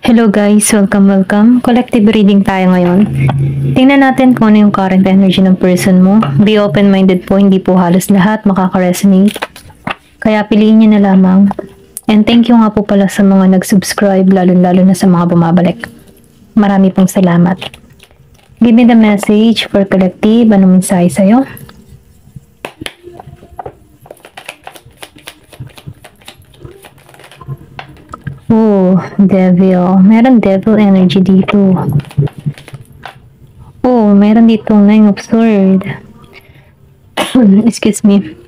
Hello guys, welcome. Collective reading tayo ngayon. Tingnan natin kung ano yung current energy ng person mo. Be open-minded po, hindi po halos lahat makaka-resonate. Kaya piliin nyo na lamang. And thank you nga po pala sa mga nag-subscribe, lalo-lalo na sa mga bumabalik. Marami pong salamat. Give me the message for collective. Anong mensahe sa'yo? Oh, devil. Meron devil energy dito. Oh, meron dito Nine of Swords. Excuse me.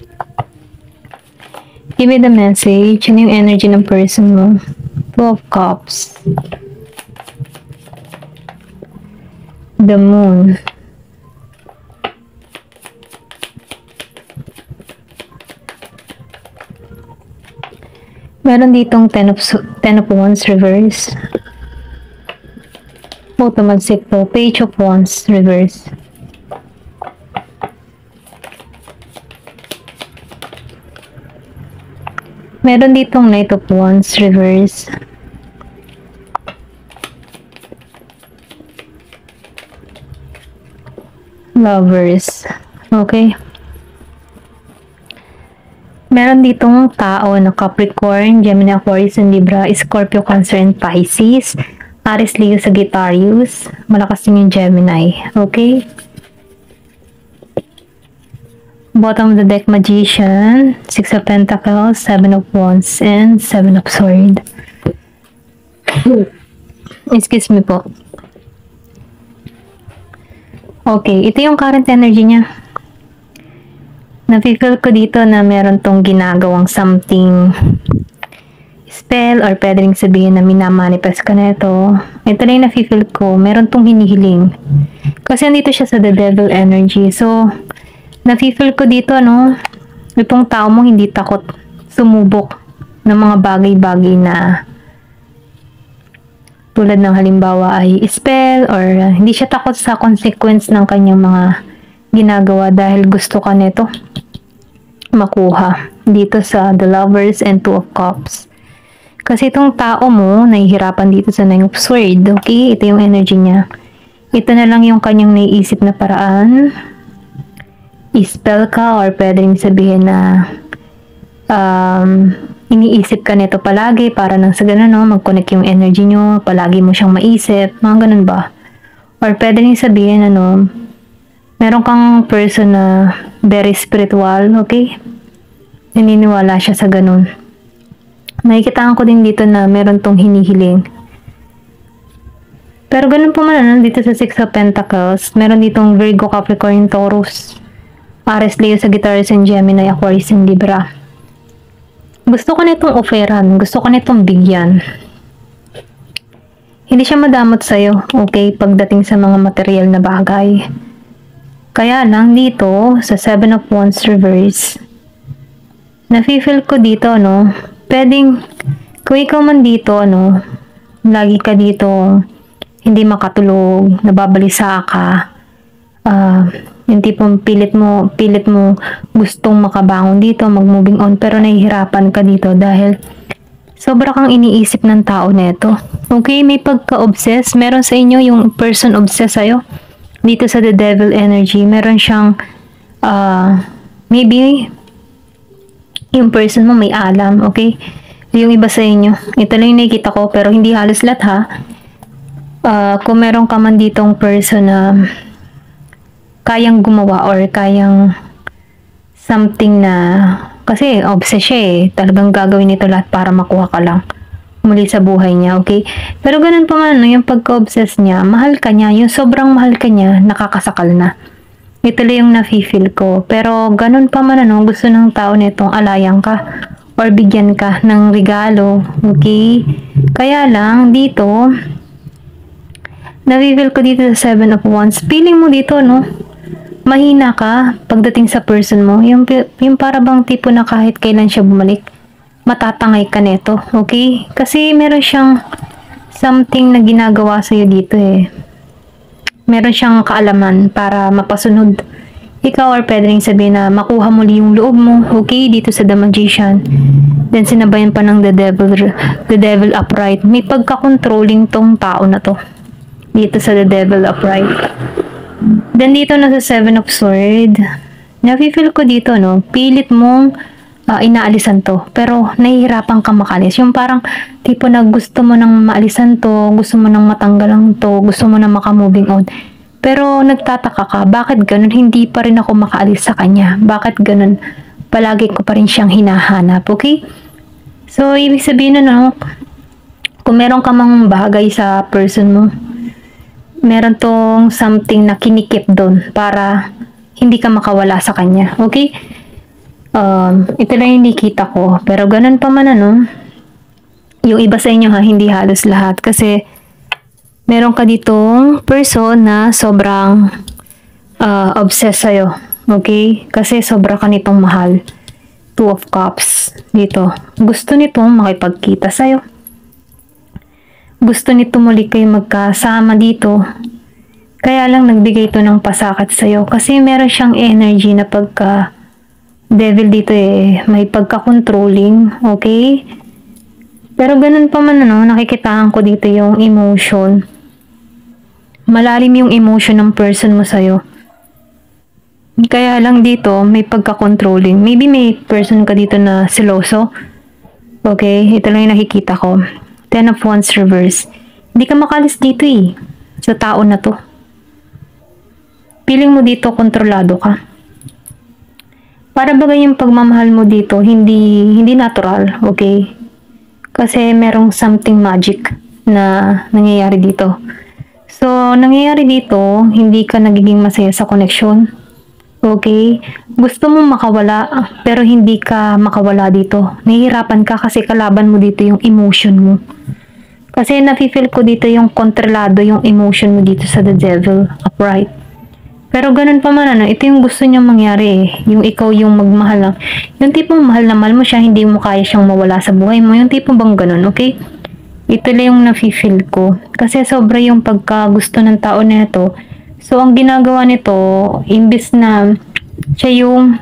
Give me the message. Ano yung energy ng person mo? Two of Cups. The Moon. Meron ditong Ten of Wands reverse. Automatic po. Page of Wands reverse. Meron ditong Knight of Wands reverse. Lovers. Okay. Meron ditong tao na Capricorn, Gemini, Aquarius, and Libra, Scorpio, Cancer, and Pisces, Aries, Leo, Sagittarius, malakas din yung Gemini, okay? Bottom of the deck, Magician, Six of Pentacles, Seven of Wands, and Seven of Swords. Excuse me po. Okay, ito yung current energy niya. Nafe-feel ko dito na meron tong ginagawang something spell or pwede rin sabihin na minamanifest ka na ito. Ito lang yung nafe-feel ko. Meron tong hinihiling. Kasi nandito siya sa the devil energy. So, nafe-feel ko dito, no? Itong tao mo hindi takot sumubok ng mga bagay-bagay na tulad ng halimbawa ay spell or hindi siya takot sa consequence ng kanyang mga ginagawa dahil gusto ka nito makuha dito sa the Lovers and Two of Cups. Kasi itong tao mo nahihirapan dito sa Nine of Swords. Okay, ito yung energy niya. Ito na lang yung kanyang naiisip na paraan. I-spell ka or pwede rin sabihin na iniisip ka nito palagi para nang sa ganun, no, mag-connect yung energy nyo, palagi mo siyang maisip, mga ganun ba? Or pwede rin sabihin, ano, meron kang person na very spiritual, okay? Naniniwala siya sa ganun. Nakikitaan ko din dito na meron tong hinihiling. Pero ganun po man, dito sa Six of Pentacles, meron ditong Virgo, Capricorn, Taurus, Aries, Leo, Sagittarius, and Gemini, Aquarius, and Libra. Gusto ko nitong offeran, gusto ko nitong bigyan. Hindi siya madamot sa'yo, okay, pagdating sa mga material na bagay. Kaya lang dito, sa Seven of Wands reverse, nafe-feel ko dito, no, pwedeng, kung ikaw man dito, no, lagi ka dito, hindi makatulog, nababalisa ka, yung tipong pilit mo gustong makabangon dito, mag-moving on, pero nahihirapan ka dito dahil sobra kang iniisip ng tao neto. Okay, may pagka-obsess, meron sa inyo yung person obsessed sa'yo. Dito sa the devil energy, meron siyang maybe yung person mo may alam, okay? Yung iba sa inyo, ito lang yung nakikita ko, pero hindi halos lahat ha. Kung meron ka man ditong person na kayang gumawa or kayang something na, kasi obsessed siya eh, talagang gagawin nito lahat para makuha ka lang muli sa buhay niya, okay? Pero ganun pa man, no, yung pagka-obsess niya, mahal ka niya, yung sobrang mahal ka niya, nakakasakal na. Ito lang yung nafe-feel ko. Pero ganun pa man, ano, gusto ng tao nitong alayan ka or bigyan ka ng regalo, okay? Kaya lang, dito, nafe-feel ko dito sa Seven of Wands, feeling mo dito, no, mahina ka pagdating sa person mo. Yung para bang tipo na kahit kailan siya bumalik, matatangay ka neto, okay? Kasi meron siyang something na ginagawa sa'yo dito eh. Meron siyang kaalaman para mapasunod ikaw or pwede rin sabihin na makuha muli yung loob mo, okay? Dito sa The Magician. Then sinabayan pa ng the devil upright. May pagka-controlling tong tao na to. Dito sa the devil upright. Then dito na sa Seven of Swords, nafe-feel ko dito, no, pilit mong inaalisan to, pero nahihirapan ka makalis. Yung parang tipo na gusto mo nang maalisan to, gusto mo nang matanggalan to, gusto mo nang maka-moving on. Pero nagtataka ka, bakit ganun? Hindi pa rin ako makaalis sa kanya. Bakit ganun? Palagi ko pa rin siyang hinahanap, okay? So, ibig sabihin na, no, kung meron ka mang bagay sa person mo, meron tong something na kinikip doon para hindi ka makawala sa kanya. Okay? Ito lang yung nakita ko. Pero ganun pa man, ano, yung iba sa inyo, ha, hindi halos lahat. Kasi meron ka ditong person na sobrang obsessed sa'yo. Okay? Kasi sobra ka nitong mahal. Two of Cups dito. Gusto nitong makipagkita sa'yo. Gusto nito muli kayo magkasama dito. Kaya lang nagbigay ito ng pasakit sa'yo. Kasi meron siyang energy na pagka devil dito may pagka-controlling. Okay? Pero ganun pa man, ano, nakikitaan ko dito yung emotion. Malalim yung emotion ng person mo sa'yo. Kaya lang dito may pagka-controlling. Maybe may person ka dito na seloso. Okay? Ito lang yung nakikita ko. Ten of Wands reverse. Hindi ka makalis dito sa tao na to. Feeling mo dito kontrolado ka. Para bagay yung pagmamahal mo dito, hindi natural, okay? Kasi merong something magic na nangyayari dito. So, nangyayari dito, hindi ka nagiging masaya sa connection. Okay? Gusto mo makawala, pero hindi ka makawala dito. Nahihirapan ka kasi kalaban mo dito yung emotion mo. Kasi nafe-feel ko dito yung kontrolado yung emotion mo dito sa the devil upright. Pero ganun pa man, ano, ito yung gusto niyang mangyari Yung ikaw yung magmahal lang. Yung tipong mahal na mahal mo siya, hindi mo kaya siyang mawala sa buhay mo. Yung tipong bang ganun, okay? Ito lang yung nafe-feel ko. Kasi sobra yung pagkagusto ng tao na ito. So, ang ginagawa nito, imbis na siya yung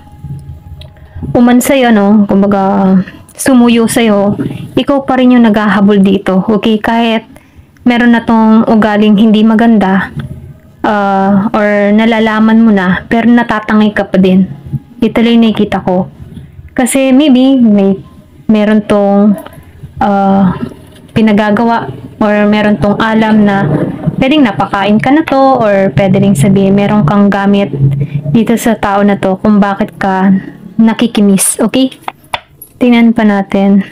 uman sa'yo, no? Kumbaga, sumuyo sa'yo, ikaw pa rin yung naghahabol dito. Okay? Kahit meron na tong ugaling hindi maganda, or nalalaman mo na, pero natatangay ka pa din. Ito lang yung nakikita ko. Kasi maybe, meron tong pinagagawa, or meron tong alam na pwedeng napakain ka na to, or pwede rin sabihin meron kang gamit dito sa tao na to kung bakit ka nakikimis. Okay? Tingnan pa natin.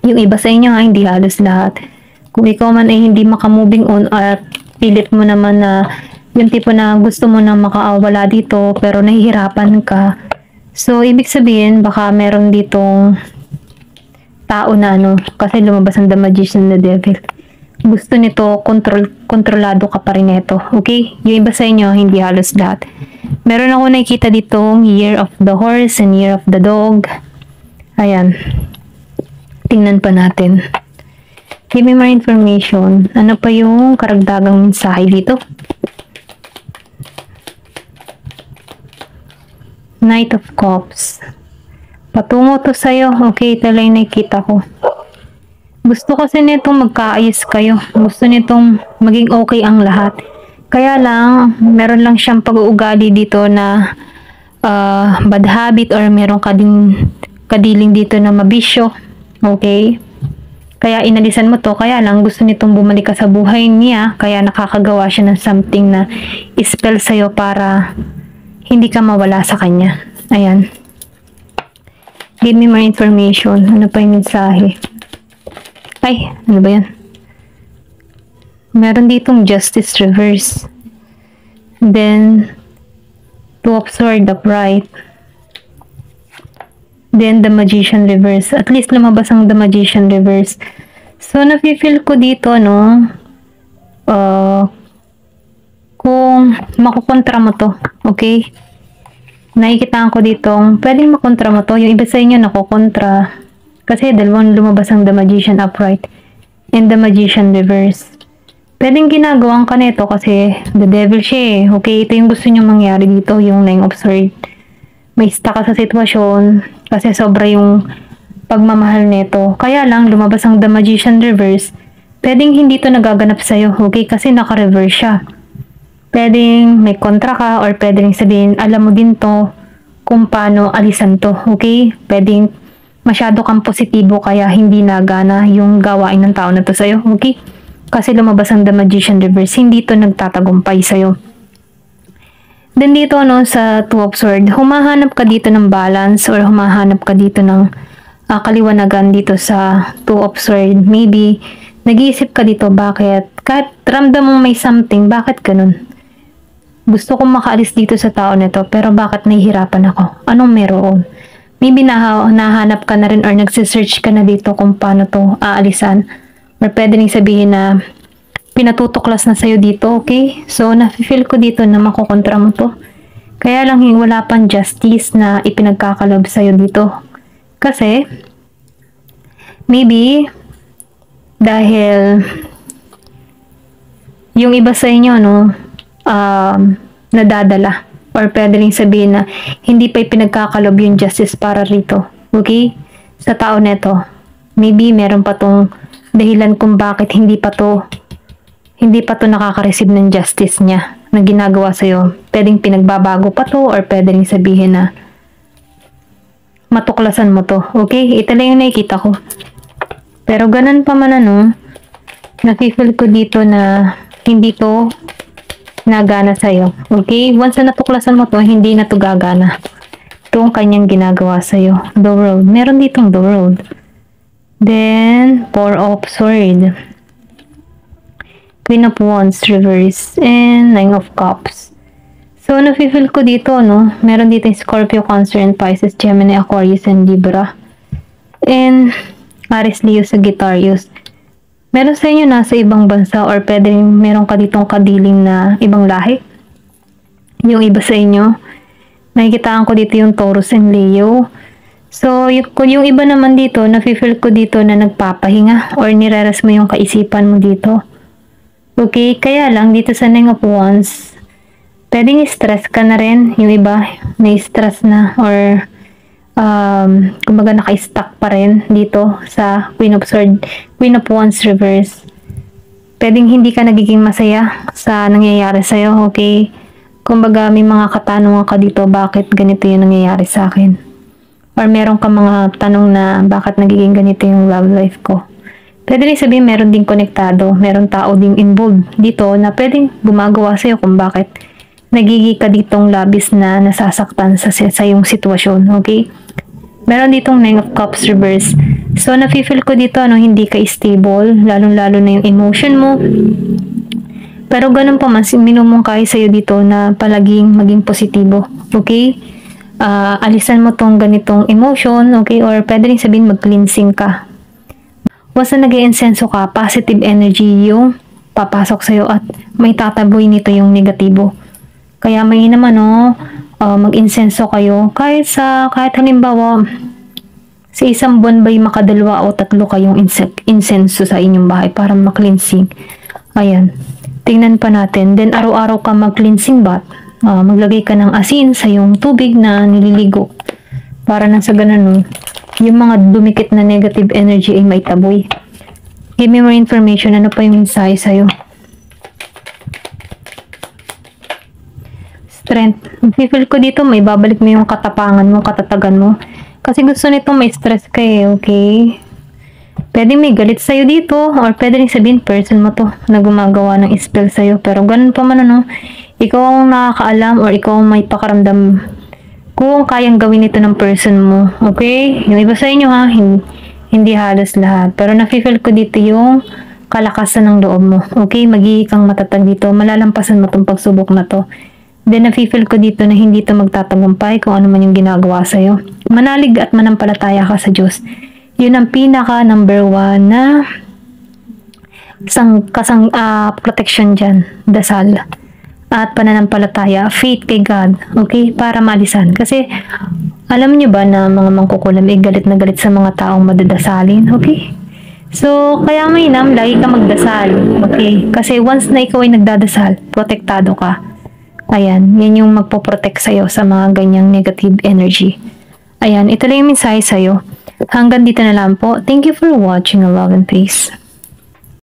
Yung iba sa inyo, hindi halos lahat. Kung ikaw man ay hindi maka-moving on at pilit mo naman na yung tipo na gusto mo na makawala dito pero nahihirapan ka. So, ibig sabihin, baka meron ditong tao na kasi lumabas ang the magician na devil. Gusto nito, kontrolado ka pa rin ito. Okay? Yung iba sa inyo, hindi halos lahat. Meron ako nakikita ditong Year of the Horse and Year of the Dog. Ayan. Tingnan pa natin. Give me more information. Ano pa yung karagdagang mensahe dito? Knight of Cups. Patungo to sa'yo. Okay, ito lang nakikita ko. Gusto kasi nitong magkaayos kayo. Gusto nitong maging okay ang lahat. Kaya lang, meron lang siyang pag-uugali dito na bad habit or meron kadiling dito na mabisyo. Okay? Kaya inalisan mo to. Kaya lang, gusto nitong bumalik ka sa buhay niya. Kaya nakakagawa siya ng something na spell sa'yo para hindi ka mawala sa kanya. Ayan. Give me more information. Ano pa yung mensahe? Ay, ano ba yan? Meron ditong Justice reverse. Then, Two of Swords upright. Then, the Magician reverse. At least lumabas ang the Magician reverse. So, nafe-feel ko dito, kung makukontra mo to. Okay? Nakikitaan ko ditong pwedeng makontra mo to. Yung iba sa inyo nakukontra. Kasi dalawang lumabas ang the Magician upright and the Magician reverse. Pwedeng ginagawang ka nito kasi the devil siya Okay, ito yung gusto nyo mangyari dito, yung Nine of Swords. May stuck ka sa sitwasyon kasi sobra yung pagmamahal nito. Kaya lang, lumabas ang The Magician reverse. Pwedeng hindi to nagaganap sa'yo, okay? Kasi naka-reverse siya. Pwedeng may kontra ka or pwedeng sabihin, alam mo din to kung paano alisan to, okay? Pwedeng masyado kang positibo kaya hindi nagana yung gawain ng tao na to sa'yo, okay? Kasi lumabas ang The Magician reverse, hindi to nagtatagumpay sa'yo. Then dito sa Two of Swords, humahanap ka dito ng balance or humahanap ka dito ng kaliwanagan dito sa Two of Swords. Maybe nag-iisip ka dito bakit kahit ramdam mong may something, bakit ganun? Gusto kong makaalis dito sa tao nito pero bakit nahihirapan ako? Anong meron? Maybe nahanap ka na rin or nagsisearch ka na dito kung paano to aalisan. Or pwede rin sabihin na pinatutuklas na sa'yo dito, okay? So, nafe-feel ko dito na makukontra mo to. Kaya lang wala pang justice na ipinagkakalob sa'yo dito. Kasi, maybe, dahil yung iba sa inyo, nadadala. Or pwede rin sabihin na hindi pa ipinagkakalob yung justice para rito. Okay? Sa tao neto. Maybe meron pa tong dahilan kung bakit hindi pa to nakaka-receive ng justice niya na ginagawa sa'yo. Pwedeng pinagbabago pa to or pwedeng sabihin na matuklasan mo to. Okay? Ito lang yung nakikita ko. Pero ganun pa man nafe-feel ko dito na hindi to nagana sa'yo. Okay? Once na natuklasan mo to, hindi na to gagana. Ito ang kanyang ginagawa sa'yo. The World. Meron ditong The World. Then, Four of Swords. Queen of Wands reverse and Nine of Cups. So, nafe-feel ko dito, meron dito Scorpio, Cancer, and Pisces, Gemini, Aquarius, and Libra. And Aries, Leo, Sagittarius. Meron sa inyo nasa ibang bansa or pwede meron ka ditong kadiling na ibang lahi. Yung iba sa inyo, nakikitaan ko dito yung Taurus and Leo. So, yung iba naman dito, nafe-feel ko dito na nagpapahinga or nireras mo yung kaisipan mo dito. Okay, kaya lang dito sa Nine of Wands, pwedeng stress ka na rin. Yung iba, may stress na or kumbaga naka-stuck pa rin dito sa Queen of Wands reverse. Pwedeng hindi ka nagiging masaya sa nangyayari sa'yo, okay? Kumbaga may mga katanungan ka dito, bakit ganito yung nangyayari sa akin? Or meron ka mga tanong na bakit nagiging ganito yung love life ko? Pwede rin sabihin meron ding konektado, meron tao ding involved dito na pwedeng gumagawa sa'yo kung bakit nagiging ka ditong labis na nasasaktan sa iyong sitwasyon, okay? Meron ditong Nine of Cups reverse. So, nafe-feel ko dito, hindi ka stable, lalong-lalo na yung emotion mo. Pero ganun pa man, minumungkahi sa'yo dito na palaging maging positibo, okay? Alisan mo tong ganitong emotion, okay? Or pwede rin sabihin mag-cleansing ka. Once na nag-iinsenso ka, positive energy yung papasok sa'yo at may tataboy nito yung negatibo. Kaya may naman mag-insenso kayo. Kahit halimbawa, sa isang buwan ba'y makadalawa o tatlo kayong insenso sa inyong bahay para mag-cleansing. Ayan. Tingnan pa natin. Then araw-araw ka mag-cleansing bath. Maglagay ka ng asin sa yung tubig na nililigo. Para nang sa ganun, yung mga dumikit na negative energy ay may taboy. Give me more information. Ano pa yung mensahe sa'yo? Strength. Feel ko dito, may babalik mo yung katapangan mo, katatagan mo. Kasi gusto nito may stress ka okay? Pwede may galit sa'yo dito, or pwede rin sabihin person mo to na gumagawa ng spell sa'yo. Pero ganun pa man ikaw ang nakakaalam or ikaw ang may pakaramdam kung kayang gawin ito ng person mo. Okay? Yung iba sa inyo hindi halos lahat. Pero nafe-feel ko dito yung kalakasan ng loob mo. Okay? Magiging kang matatag dito. Malalampasan mo itong pagsubok na to. Then nafe-feel ko dito na hindi ito magtatagumpay kung ano man yung ginagawa sa'yo. Manalig at manampalataya ka sa Diyos. Yun ang pinaka number 1 na protection dyan. Dasal. At pananampalataya, faith kay God, okay? Para maalisan. Kasi, alam nyo ba na mga mangkukulam ay galit na galit sa mga taong madadasalin, okay? So, kaya mainam, lagi ka magdasal, okay? Kasi once na ikaw ay nagdadasal, protektado ka. Ayan, yan yung magpoprotect sa'yo sa mga ganyang negative energy. Ayan, ito lang yung mensahe sa'yo. Hanggang dito na lang po. Thank you for watching. Love and peace.